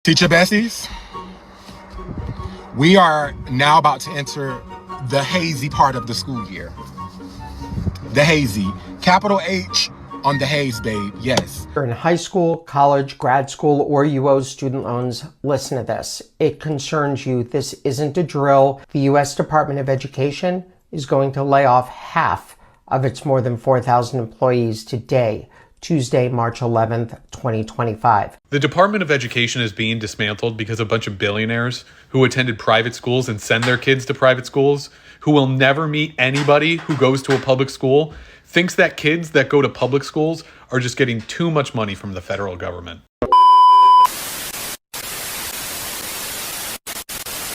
Teacher besties, we are now about to enter the hazy part of the school year. The hazy. Capital H on the haze, babe. Yes. You're in high school, college, grad school, or you owe student loans, listen to this. It concerns you. This isn't a drill. The U.S. Department of Education is going to lay off half of its more than 4,000 employees today, Tuesday, March 11th, 2025. The Department of Education is being dismantled because a bunch of billionaires who attended private schools and send their kids to private schools, who will never meet anybody who goes to a public school, thinks that kids that go to public schools are just getting too much money from the federal government.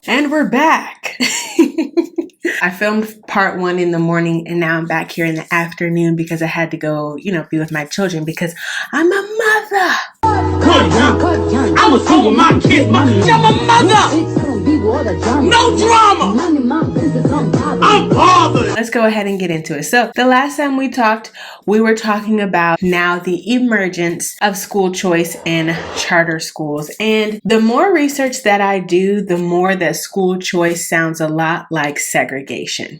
And we're back. I filmed part 1 in the morning and now I'm back here in the afternoon because I had to go, be with my children because I'm a mother. I'ma see with my kids. I'm a mother. No drama. I'm bothered. Let's go ahead and get into it. So the last time we talked, we were talking about now the emergence of school choice in charter schools. And the more research that I do, the more that school choice sounds a lot like segregation.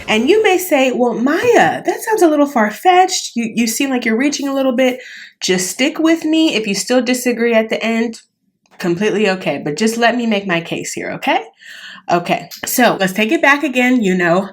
And you may say, well, Maya, that sounds a little far-fetched. You seem like you're reaching a little bit. Just stick with me. If you still disagree at the end, completely okay. But just let me make my case here, okay? Okay, so let's take it back again.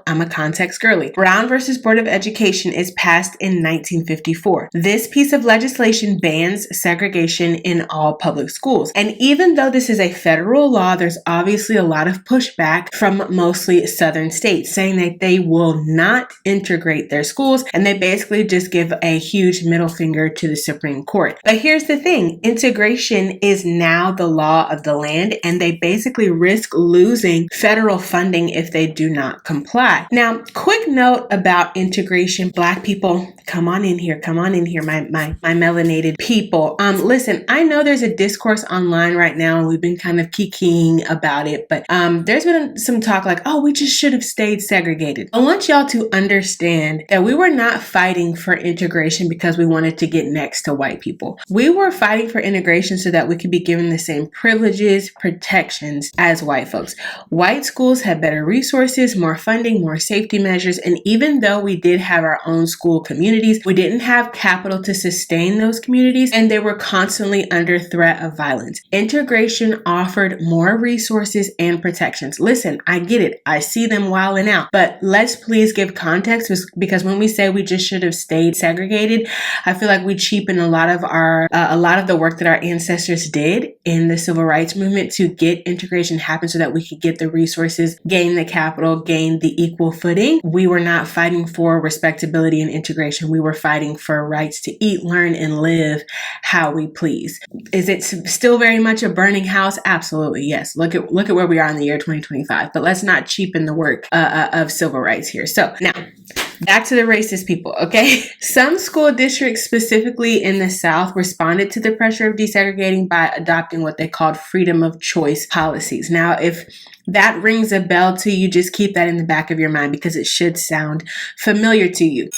I'm a context girly. Brown versus Board of Education is passed in 1954. This piece of legislation bans segregation in all public schools. And even though this is a federal law, there's obviously a lot of pushback from mostly southern states saying that they will not integrate their schools. And they basically just give a huge middle finger to the Supreme Court. But here's the thing. Integration is now the law of the land, and they basically risk losing federal funding if they do not comply. Now, quick note about integration. Black people, come on in here, my melanated people. Listen, I know there's a discourse online right now, and we've been kind of kikiing about it, but there's been some talk like, oh, we just should have stayed segregated. I want y'all to understand that we were not fighting for integration because we wanted to get next to white people. We were fighting for integration so that we could be given the same privileges, protections as white folks. White schools had better resources, more funding, more safety measures, and even though we did have our own school communities, we didn't have capital to sustain those communities, and they were constantly under threat of violence. Integration offered more resources and protections. Listen, I get it. I see them wilding out, but let's please give context, because when we say we just should have stayed segregated, I feel like we cheapen a lot of the work that our ancestors did in the civil rights movement to get integration happen so that we could get the resources, gain the capital, gain the equal footing. We were not fighting for respectability and integration. We were fighting for rights to eat, learn, and live how we please. Is it still very much a burning house? Absolutely, yes. Look at where we are in the year 2025. But let's not cheapen the work of civil rights here. So now, back to the racist people, okay? Some school districts, specifically in the South, responded to the pressure of desegregating by adopting what they called freedom of choice policies. Now, if that rings a bell to you, just keep that in the back of your mind because it should sound familiar to you.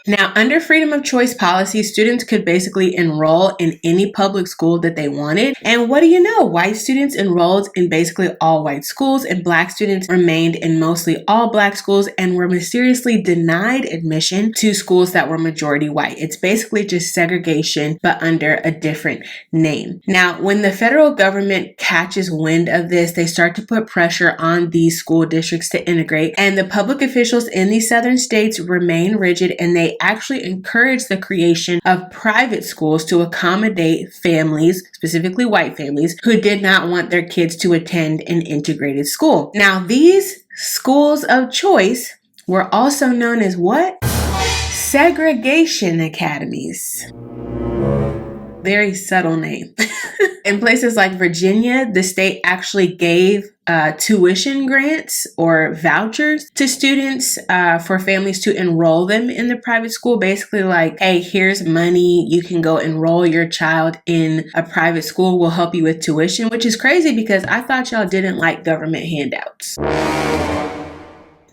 Now, under freedom of choice policy, students could basically enroll in any public school that they wanted. And what do you know? White students enrolled in basically all white schools, and Black students remained in mostly all Black schools and were mysteriously denied admission to schools that were majority white. It's basically just segregation, but under a different name. Now, when the federal government catches wind of this, they start to put pressure on these school districts to integrate, and the public officials in these southern states remain rigid, and they actually encourage the creation of private schools to accommodate families, specifically white families, who did not want their kids to attend an integrated school. Now, these schools of choice were also known as what? Segregation academies. Very subtle name. In places like Virginia, the state actually gave tuition grants or vouchers to students for families to enroll them in the private school. Basically like, hey, here's money. You can go enroll your child in a private school. We'll help you with tuition, which is crazy because I thought y'all didn't like government handouts.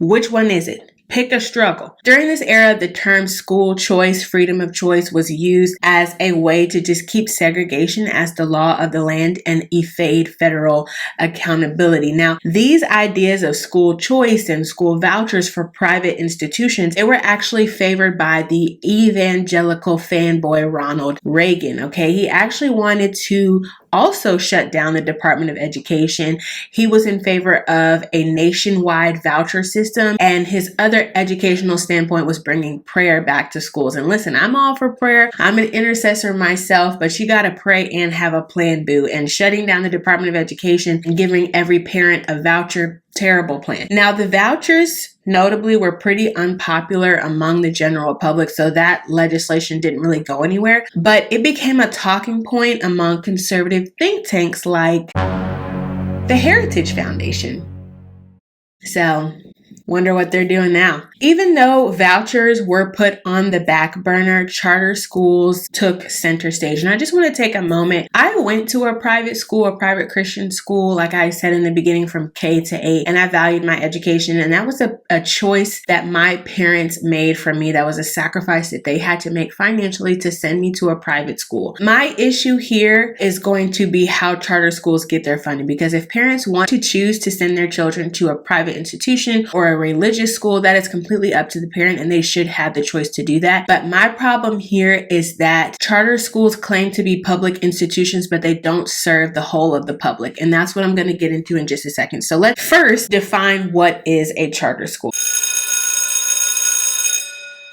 Which one is it? Pick a struggle. During this era, the term school choice, freedom of choice, was used as a way to just keep segregation as the law of the land and evade federal accountability. Now, these ideas of school choice and school vouchers for private institutions, they were actually favored by the evangelical fanboy Ronald Reagan. Okay, he actually wanted to also shut down the Department of Education. He was in favor of a nationwide voucher system, and his other educational standpoint was bringing prayer back to schools. And listen, I'm all for prayer. I'm an intercessor myself, but you got to pray and have a plan, boo. And shutting down the Department of Education and giving every parent a voucher, terrible plan. Now, the vouchers notably were pretty unpopular among the general public, so that legislation didn't really go anywhere, but it became a talking point among conservative think tanks like the Heritage Foundation. So, wonder what they're doing now. Even though vouchers were put on the back burner, charter schools took center stage. And I just want to take a moment. I went to a private school, a private Christian school, like I said in the beginning, from K to 8, and I valued my education. And that was a choice that my parents made for me. That was a sacrifice that they had to make financially to send me to a private school. My issue here is going to be how charter schools get their funding, because if parents want to choose to send their children to a private institution or a religious school, that is completely up to the parent, and they should have the choice to do that. But my problem here is that charter schools claim to be public institutions, but they don't serve the whole of the public. And that's what I'm going to get into in just a second. So let's first define what is a charter school.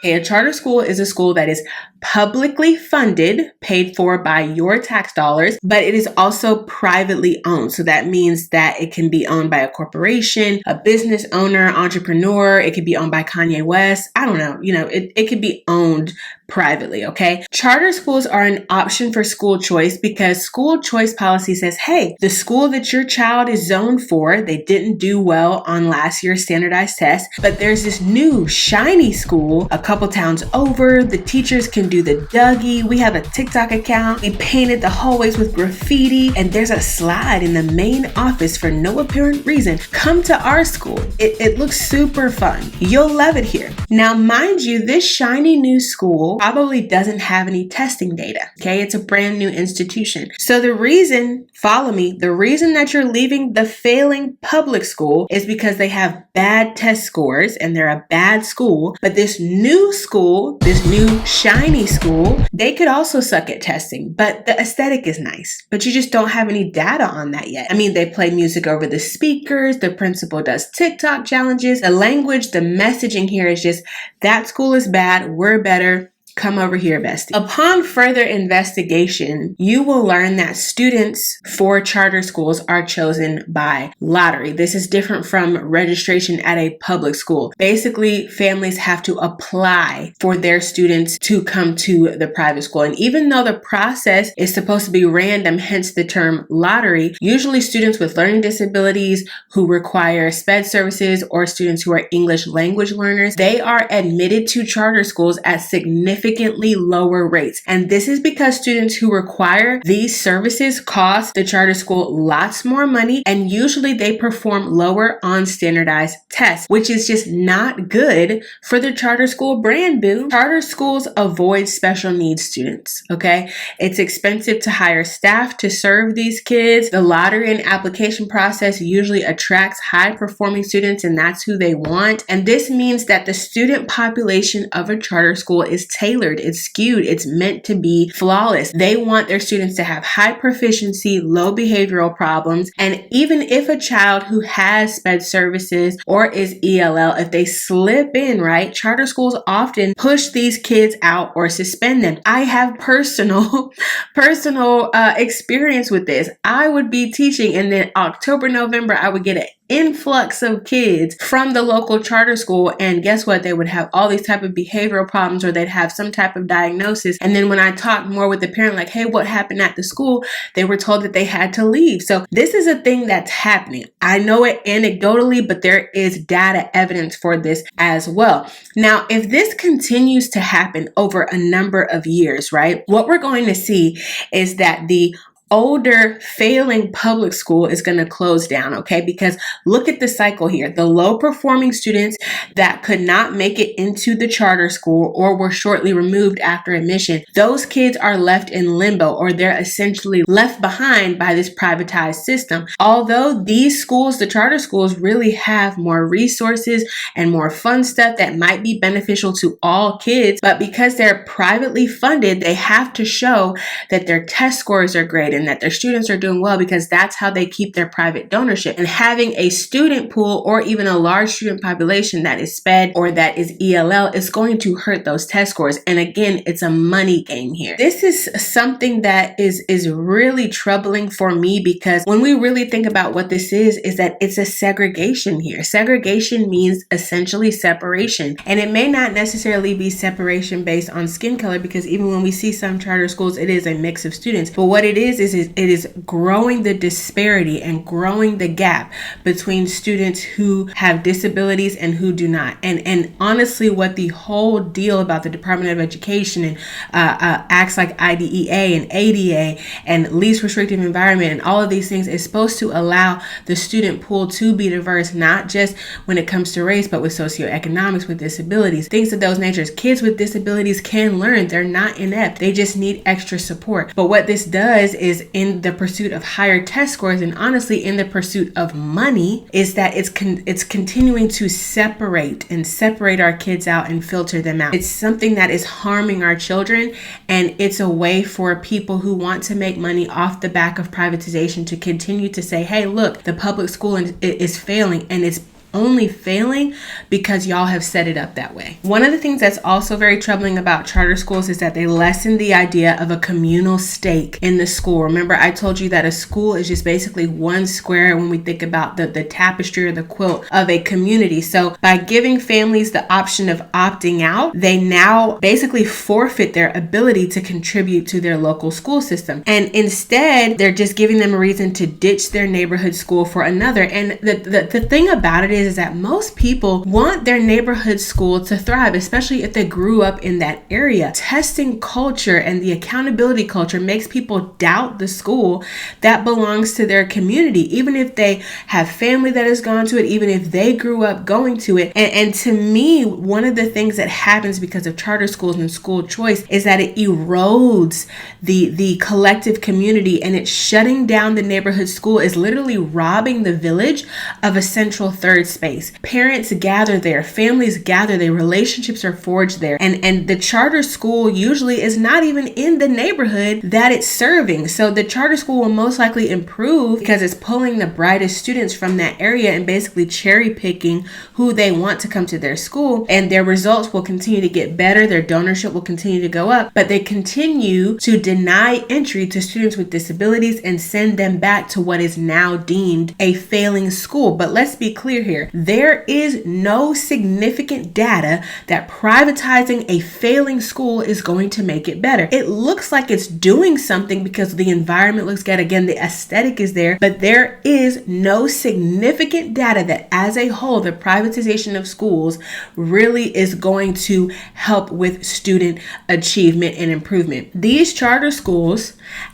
Okay, a charter school is a school that is publicly funded, paid for by your tax dollars, but it is also privately owned. So that means that it can be owned by a corporation, a business owner, entrepreneur. It could be owned by Kanye West. I don't know. It could be owned privately, okay? Charter schools are an option for school choice because school choice policy says, hey, the school that your child is zoned for, they didn't do well on last year's standardized test, but there's this new shiny school a couple towns over. The teachers can do the Dougie. We have a TikTok account. We painted the hallways with graffiti, and there's a slide in the main office for no apparent reason. Come to our school. It looks super fun. You'll love it here. Now, mind you, this shiny new school probably doesn't have any testing data. Okay, it's a brand new institution. So the reason that you're leaving the failing public school is because they have bad test scores and they're a bad school. But this new school, this new shiny school, they could also suck at testing, but the aesthetic is nice. But you just don't have any data on that yet. I mean, they play music over the speakers. The principal does TikTok challenges. The language, the messaging here is just, that school is bad. We're better. Come over here, bestie. Upon further investigation, you will learn that students for charter schools are chosen by lottery. This is different from registration at a public school. Basically, families have to apply for their students to come to the private school. And even though the process is supposed to be random, hence the term lottery, usually students with learning disabilities who require SPED services or students who are English language learners, they are admitted to charter schools at significantly lower rates. And this is because students who require these services cost the charter school lots more money, and usually they perform lower on standardized tests, which is just not good for the charter school brand, boo. Charter schools avoid special needs students, okay? It's expensive to hire staff to serve these kids. The lottery and application process usually attracts high-performing students, and that's who they want. And this means that the student population of a charter school is tailored. It's skewed. It's meant to be flawless. They want their students to have high proficiency, low behavioral problems. And even if a child who has SPED services or is ELL, if they slip in, right, charter schools often push these kids out or suspend them. I have personal experience with this. I would be teaching, and then October, November, I would get an influx of kids from the local charter school, and guess what? They would have all these type of behavioral problems, or they'd have some type of diagnosis. And then when I talked more with the parent, like, hey, what happened at the school? They were told that they had to leave. So this is a thing that's happening. I know it anecdotally, but there is data evidence for this as well. Now, if this continues to happen over a number of years, right, what we're going to see is that the older failing public school is going to close down, okay? Because look at the cycle here. The low performing students that could not make it into the charter school or were shortly removed after admission, those kids are left in limbo, or they're essentially left behind by this privatized system. Although these schools, the charter schools, really have more resources and more fun stuff that might be beneficial to all kids, but because they're privately funded, they have to show that their test scores are great and that their students are doing well, because that's how they keep their private donorship. And having a student pool or even a large student population that is SPED or that is ELL is going to hurt those test scores. And again, it's a money game here. This is something that is really troubling for me, because when we really think about what this is that it's a segregation here. Segregation means essentially separation. And it may not necessarily be separation based on skin color, because even when we see some charter schools, it is a mix of students. But what it is it is growing the disparity and growing the gap between students who have disabilities and who do not. And honestly, what the whole deal about the Department of Education and acts like IDEA and ADA and least restrictive environment and all of these things is supposed to allow the student pool to be diverse, not just when it comes to race, but with socioeconomics, with disabilities, things of those natures. Kids with disabilities can learn. They're not inept. They just need extra support. But what this does is, in the pursuit of higher test scores and honestly in the pursuit of money, is that it's continuing to separate our kids out and filter them out. It's something that is harming our children, and it's a way for people who want to make money off the back of privatization to continue to say, hey, look, the public school is failing, and it's only failing because y'all have set it up that way. One of the things that's also very troubling about charter schools is that they lessen the idea of a communal stake in the school. Remember, I told you that a school is just basically one square when we think about the tapestry or the quilt of a community. So by giving families the option of opting out, they now basically forfeit their ability to contribute to their local school system. And instead, they're just giving them a reason to ditch their neighborhood school for another. And the thing about it is that most people want their neighborhood school to thrive, especially if they grew up in that area. Testing culture and the accountability culture makes people doubt the school that belongs to their community, even if they have family that has gone to it, even if they grew up going to it. And to me, one of the things that happens because of charter schools and school choice is that it erodes the collective community, and it's shutting down the neighborhood school, is literally robbing the village of a central third space. Parents gather there, families gather there, relationships are forged there, and the charter school usually is not even in the neighborhood that it's serving. So the charter school will most likely improve because it's pulling the brightest students from that area and basically cherry picking who they want to come to their school, and their results will continue to get better, their donorship will continue to go up, but they continue to deny entry to students with disabilities and send them back to what is now deemed a failing school. But let's be clear here. There is no significant data that privatizing a failing school is going to make it better. It looks like it's doing something because the environment looks good. Again, the aesthetic is there, but there is no significant data that as a whole, the privatization of schools really is going to help with student achievement and improvement. These charter schools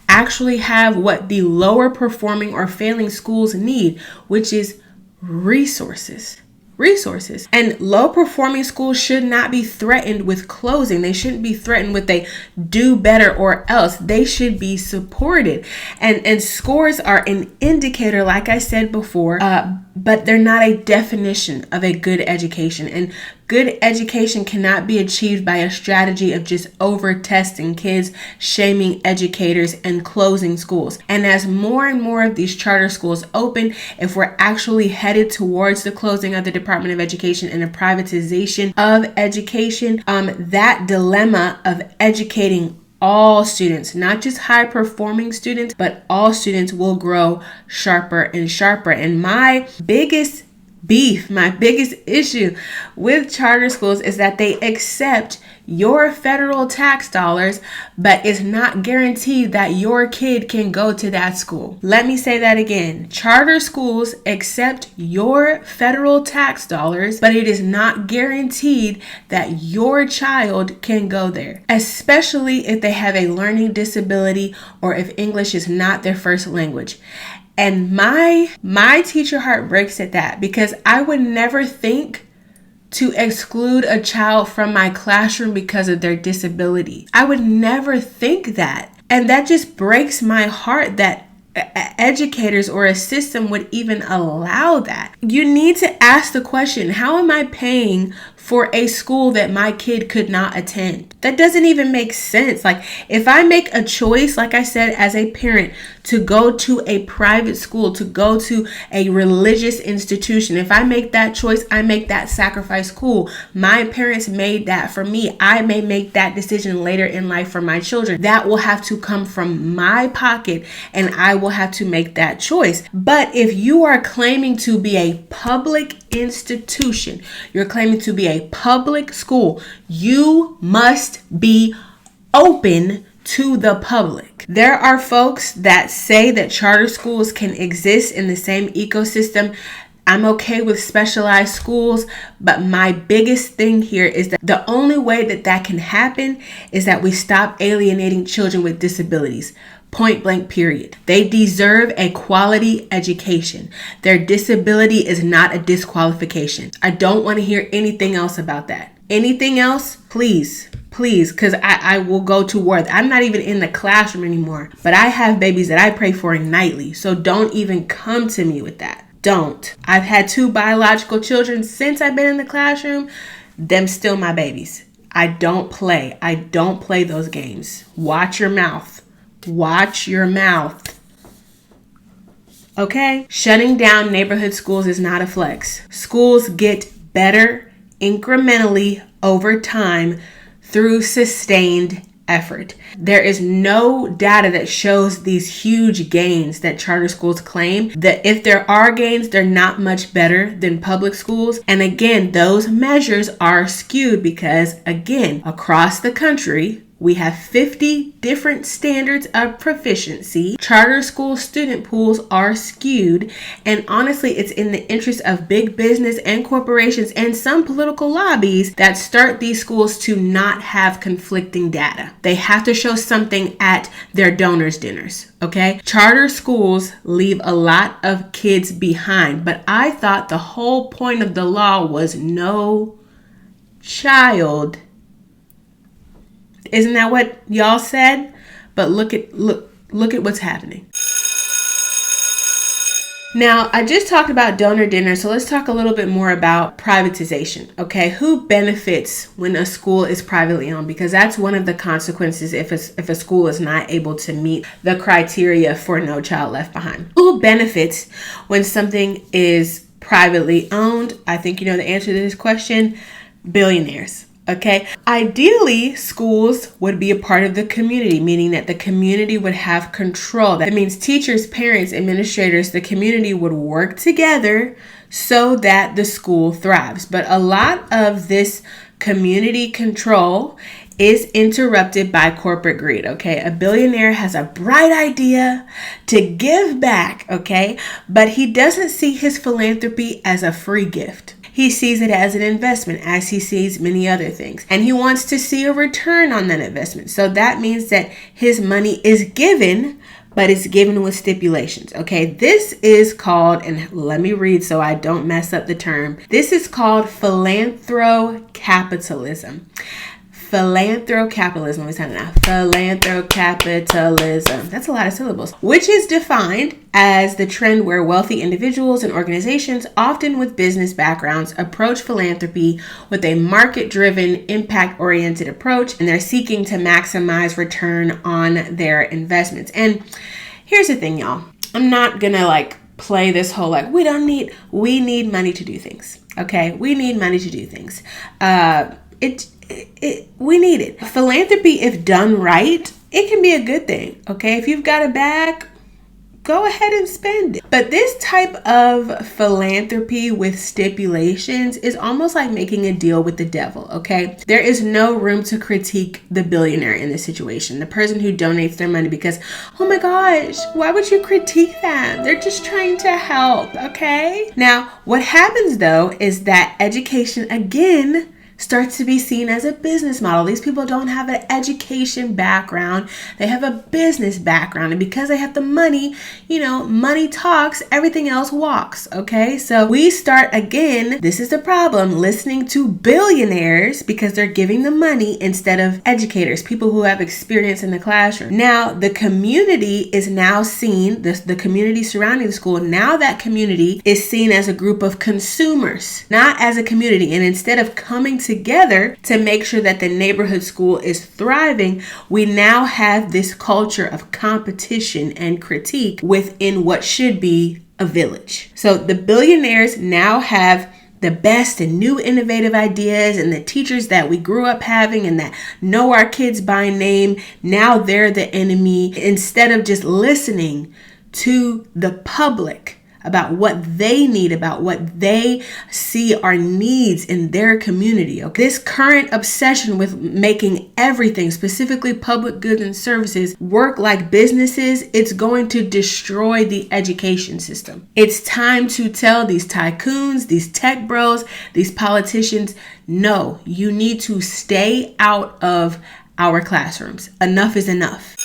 actually have what the lower performing or failing schools need, which is resources. And low performing schools should not be threatened with closing. They shouldn't be threatened with a do better or else. They should be supported. And scores are an indicator, like I said before, but they're not a definition of a good education. And good education cannot be achieved by a strategy of just over testing kids, shaming educators, and closing schools. And as more and more of these charter schools open, if we're actually headed towards the closing of the Department of Education and the privatization of education, that dilemma of educating all students, not just high performing students, but all students will grow sharper and sharper. And my biggest beef, my biggest issue with charter schools is that they accept your federal tax dollars, but it's not guaranteed that your kid can go to that school. Let me say that again. Charter schools accept your federal tax dollars, but it is not guaranteed that your child can go there, especially if they have a learning disability or if English is not their first language. And my teacher heart breaks at that, because I would never think to exclude a child from my classroom because of their disability. I would never think that. And that just breaks my heart that educators or a system would even allow that. You need to ask the question, how am I paying for a school that my kid could not attend? That doesn't even make sense. Like, if I make a choice, like I said, as a parent, to go to a private school, to go to a religious institution, if I make that choice, I make that sacrifice. Cool. My parents made that for me. I may make that decision later in life for my children. That will have to come from my pocket, and I will have to make that choice. But if you are claiming to be a public institution, you're claiming to be a public school, you must be open to the public. There are folks that say that charter schools can exist in the same ecosystem. I'm okay with specialized schools, but my biggest thing here is that the only way that that can happen is that we stop alienating children with disabilities. Point blank, period. They deserve a quality education. Their disability is not a disqualification. I don't want to hear anything else about that. Anything else, please, because I will go to war. I'm not even in the classroom anymore, but I have babies that I pray for nightly. So don't even come to me with that. Don't. I've had 2 biological children since I've been in the classroom. Them still my babies. I don't play. I don't play those games. Watch your mouth. Watch your mouth. Okay? Shutting down neighborhood schools is not a flex. Schools get better incrementally over time through sustained effort. There is no data that shows these huge gains that charter schools claim. That if there are gains, they're not much better than public schools. And again, those measures are skewed because, again, across the country, we have 50 different standards of proficiency. Charter school student pools are skewed. And honestly, it's in the interest of big business and corporations and some political lobbies that start these schools to not have conflicting data. They have to show something at their donors' dinners. Okay? Charter schools leave a lot of kids behind. But I thought the whole point of the law was no child. Isn't that what y'all said? But look at what's happening. Now, I just talked about donor dinner, so let's talk a little bit more about privatization. Okay, who benefits when a school is privately owned? Because that's one of the consequences if a school is not able to meet the criteria for No Child Left Behind. Who benefits when something is privately owned? I think you know the answer to this question. Billionaires. Okay. Ideally, schools would be a part of the community, meaning that the community would have control. That means teachers, parents, administrators, the community would work together so that the school thrives. But a lot of this community control is interrupted by corporate greed. Okay. A billionaire has a bright idea to give back. Okay. But he doesn't see his philanthropy as a free gift. He sees it as an investment, as he sees many other things. And he wants to see a return on that investment. So that means that his money is given, but it's given with stipulations. Okay, this is called, and let me read so I don't mess up the term. This is called philanthrocapitalism. Philanthrocapitalism. Let me say that now. Philanthrocapitalism. That's a lot of syllables. Which is defined as the trend where wealthy individuals and organizations, often with business backgrounds, approach philanthropy with a market-driven, impact-oriented approach, and they're seeking to maximize return on their investments. And here's the thing, y'all. I'm not gonna play this whole we need money to do things. Okay, we need money to do things. We need it. Philanthropy, if done right, it can be a good thing. Okay, if you've got a bag, go ahead and spend it. But this type of philanthropy with stipulations is almost like making a deal with the devil, okay? There is no room to critique the billionaire in this situation, the person who donates their money, because, oh my gosh, why would you critique them? They're just trying to help, okay? Now, what happens though is that education again starts to be seen as a business model. These people don't have an education background. They have a business background. And because they have the money, money talks, everything else walks. Okay. So we start again, this is the problem, listening to billionaires because they're giving the money instead of educators, people who have experience in the classroom. Now the community is now seen, the community surrounding the school, now that community is seen as a group of consumers, not as a community. And instead of coming together to make sure that the neighborhood school is thriving, we now have this culture of competition and critique within what should be a village. So the billionaires now have the best and new innovative ideas, and the teachers that we grew up having and that know our kids by name, now they're the enemy, instead of just listening to the public about what they need, about what they see are needs in their community. Okay? This current obsession with making everything, specifically public goods and services, work like businesses, it's going to destroy the education system. It's time to tell these tycoons, these tech bros, these politicians, no, you need to stay out of our classrooms. Enough is enough.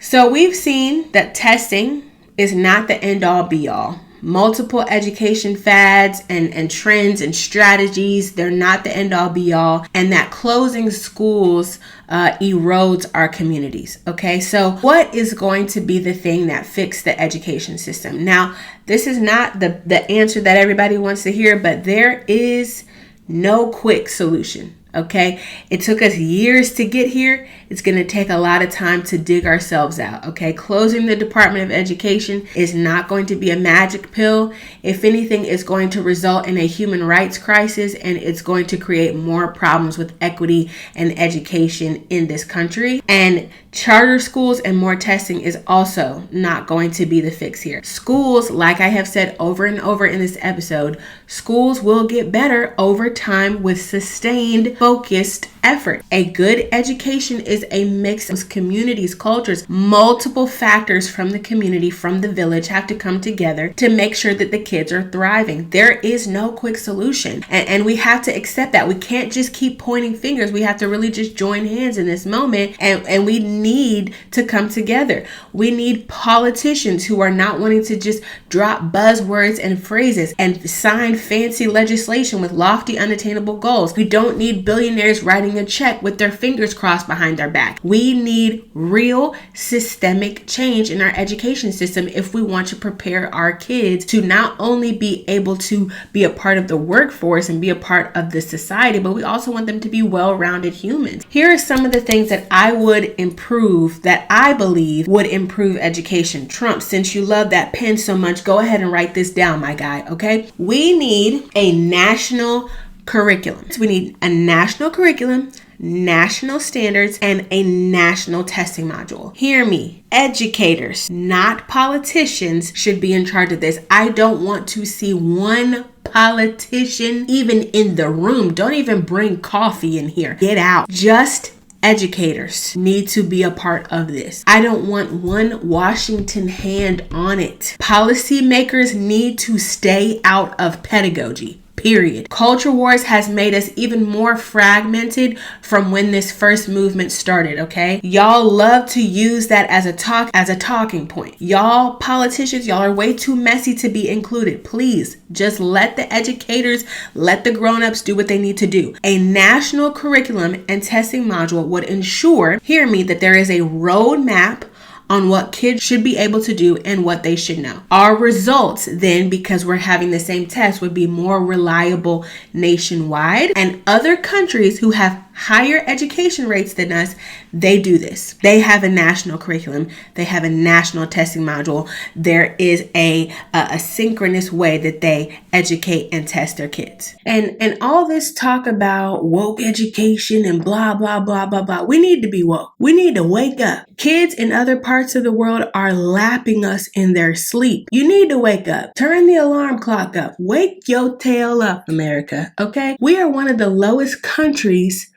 So we've seen that testing is not the end all be all. Multiple education fads and trends and strategies, they're not the end all be all. And that closing schools erodes our communities. Okay, so what is going to be the thing that fixes the education system? Now, this is not the answer that everybody wants to hear, but there is no quick solution. Okay, it took us years to get here. It's going to take a lot of time to dig ourselves out. Okay, closing the Department of Education is not going to be a magic pill. If anything, it's going to result in a human rights crisis, and it's going to create more problems with equity and education in this country. And charter schools and more testing is also not going to be the fix here. Schools, like I have said over and over in this episode, schools will get better over time with sustained, focused effort. A good education is a mix of communities, cultures, multiple factors from the community, from the village have to come together to make sure that the kids are thriving. There is no quick solution. And we have to accept that. We can't just keep pointing fingers. We have to really just join hands in this moment. And we need to come together. We need politicians who are not wanting to just drop buzzwords and phrases and sign fancy legislation with lofty, unattainable goals. We don't need billionaires writing a check with their fingers crossed behind their back. We need real systemic change in our education system if we want to prepare our kids to not only be able to be a part of the workforce and be a part of the society, but we also want them to be well-rounded humans. Here are some of the things that I would improve, that I believe would improve education. Trump, since you love that pen so much, go ahead and write this down, my guy, okay? We need a national curriculum. So we need a national curriculum, national standards, and a national testing module. Hear me. Educators, not politicians, should be in charge of this. I don't want to see one politician even in the room. Don't even bring coffee in here. Get out. Just educators need to be a part of this. I don't want one Washington hand on it. Policymakers need to stay out of pedagogy. Period. Culture wars has made us even more fragmented from when this first movement started, okay? Y'all love to use that as a talking point. Y'all politicians, y'all are way too messy to be included. Please, just let the educators, let the grown-ups do what they need to do. A national curriculum and testing module would ensure, hear me, that there is a roadmap on what kids should be able to do and what they should know. Our results then, because we're having the same test, would be more reliable nationwide, and other countries who have higher education rates than us, they do this. They have a national curriculum. They have a national testing module. There is a synchronous way that they educate and test their kids. And all this talk about woke education and blah, blah, blah, blah, blah. We need to be woke. We need to wake up. Kids in other parts of the world are lapping us in their sleep. You need to wake up. Turn the alarm clock up. Wake your tail up, America. Okay? We are one of the lowest countries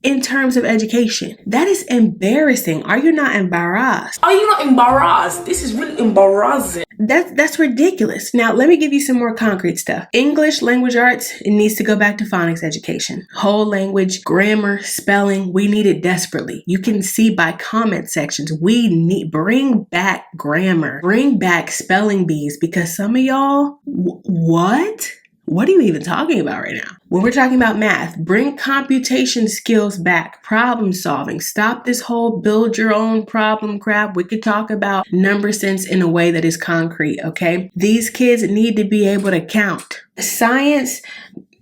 in terms of education. That is embarrassing. Are you not embarrassed? Are you not embarrassed? This is really embarrassing. That's ridiculous. Now, let me give you some more concrete stuff. English language arts, it needs to go back to phonics education. Whole language, grammar, spelling, we need it desperately. You can see by comment sections, we need, bring back grammar, bring back spelling bees, because some of y'all, what? What are you even talking about right now? When we're talking about math, bring computation skills back, problem solving. Stop this whole build your own problem crap. We could talk about number sense in a way that is concrete, okay? These kids need to be able to count. Science,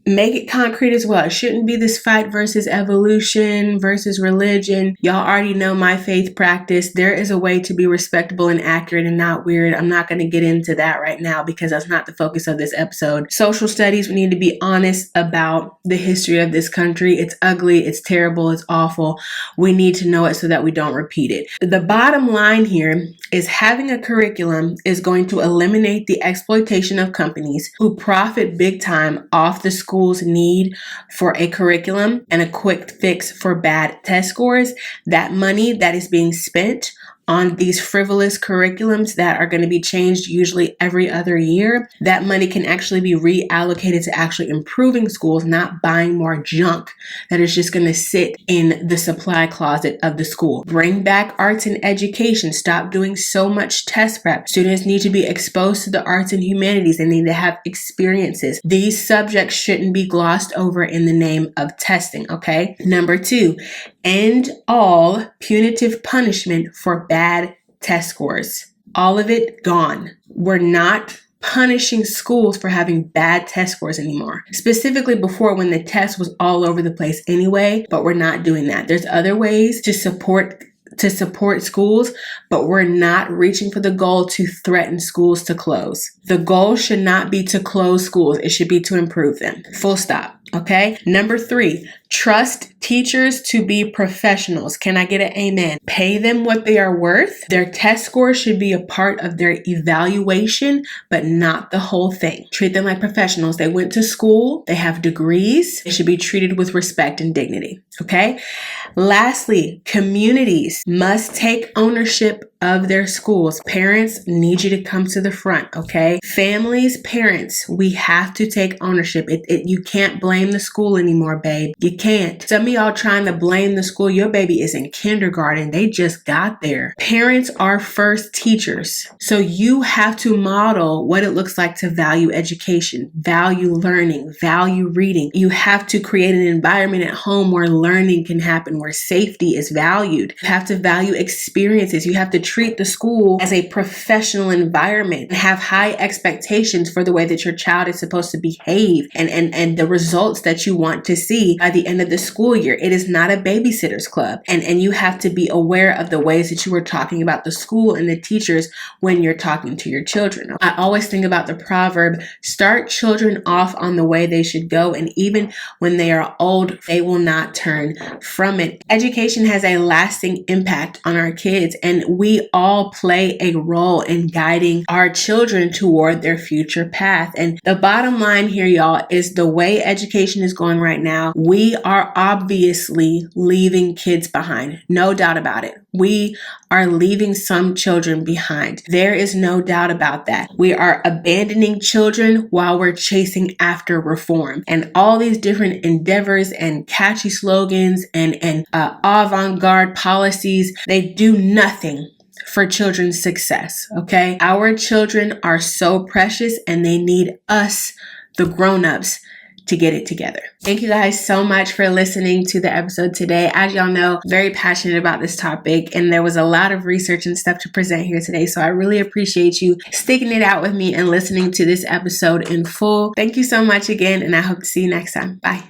make it concrete as well. It shouldn't be this fight versus evolution versus religion. Y'all already know my faith practice. There is a way to be respectable and accurate and not weird. I'm not going to get into that right now because that's not the focus of this episode. Social studies, we need to be honest about the history of this country. It's ugly, it's terrible, it's awful. We need to know it so that we don't repeat it. The bottom line here is having a curriculum is going to eliminate the exploitation of companies who profit big time off the school's need for a curriculum and a quick fix for bad test scores. That money that is being spent on these frivolous curriculums that are going to be changed usually every other year, that money can actually be reallocated to actually improving schools, not buying more junk that is just going to sit in the supply closet of the school. Bring back arts and education. Stop doing so much test prep. Students need to be exposed to the arts and humanities. They need to have experiences. These subjects shouldn't be glossed over in the name of testing, okay? Number 2, end all punitive punishment for bad test scores. All of it gone. We're not punishing schools for having bad test scores anymore. Specifically before, when the test was all over the place anyway, but we're not doing that. There's other ways to support schools, but we're not reaching for the goal to threaten schools to close. The goal should not be to close schools. It should be to improve them. Full stop. Okay. Number 3, trust teachers to be professionals. Can I get an amen? Pay them what they are worth. Their test scores should be a part of their evaluation, but not the whole thing. Treat them like professionals. They went to school. They have degrees. They should be treated with respect and dignity. Okay. Lastly, communities must take ownership of their schools. Parents need you to come to the front, okay? Families, parents, we have to take ownership. You can't blame the school anymore, babe. You can't. Some of y'all trying to blame the school. Your baby is in kindergarten. They just got there. Parents are first teachers. So you have to model what it looks like to value education, value learning, value reading. You have to create an environment at home where learning can happen, where safety is valued. You have to value experiences. You have to treat the school as a professional environment and have high expectations for the way that your child is supposed to behave and the results that you want to see by the end of the school year. It is not a babysitter's club. And you have to be aware of the ways that you are talking about the school and the teachers when you're talking to your children. I always think about the proverb, start children off on the way they should go, and even when they are old, they will not turn from it. Education has a lasting impact on our kids, and we all play a role in guiding our children toward their future path. And the bottom line here, y'all, is the way education is going right now, we are obviously leaving kids behind. No doubt about it. We are leaving some children behind. There is no doubt about that. We are abandoning children while we're chasing after reform. And all these different endeavors and catchy slogans and avant-garde policies, they do nothing for children's success, okay? Our children are so precious and they need us, the grown-ups, to get it together. Thank you guys so much for listening to the episode today. As y'all know, very passionate about this topic, and there was a lot of research and stuff to present here today. So I really appreciate you sticking it out with me and listening to this episode in full. Thank you so much again, and I hope to see you next time. Bye.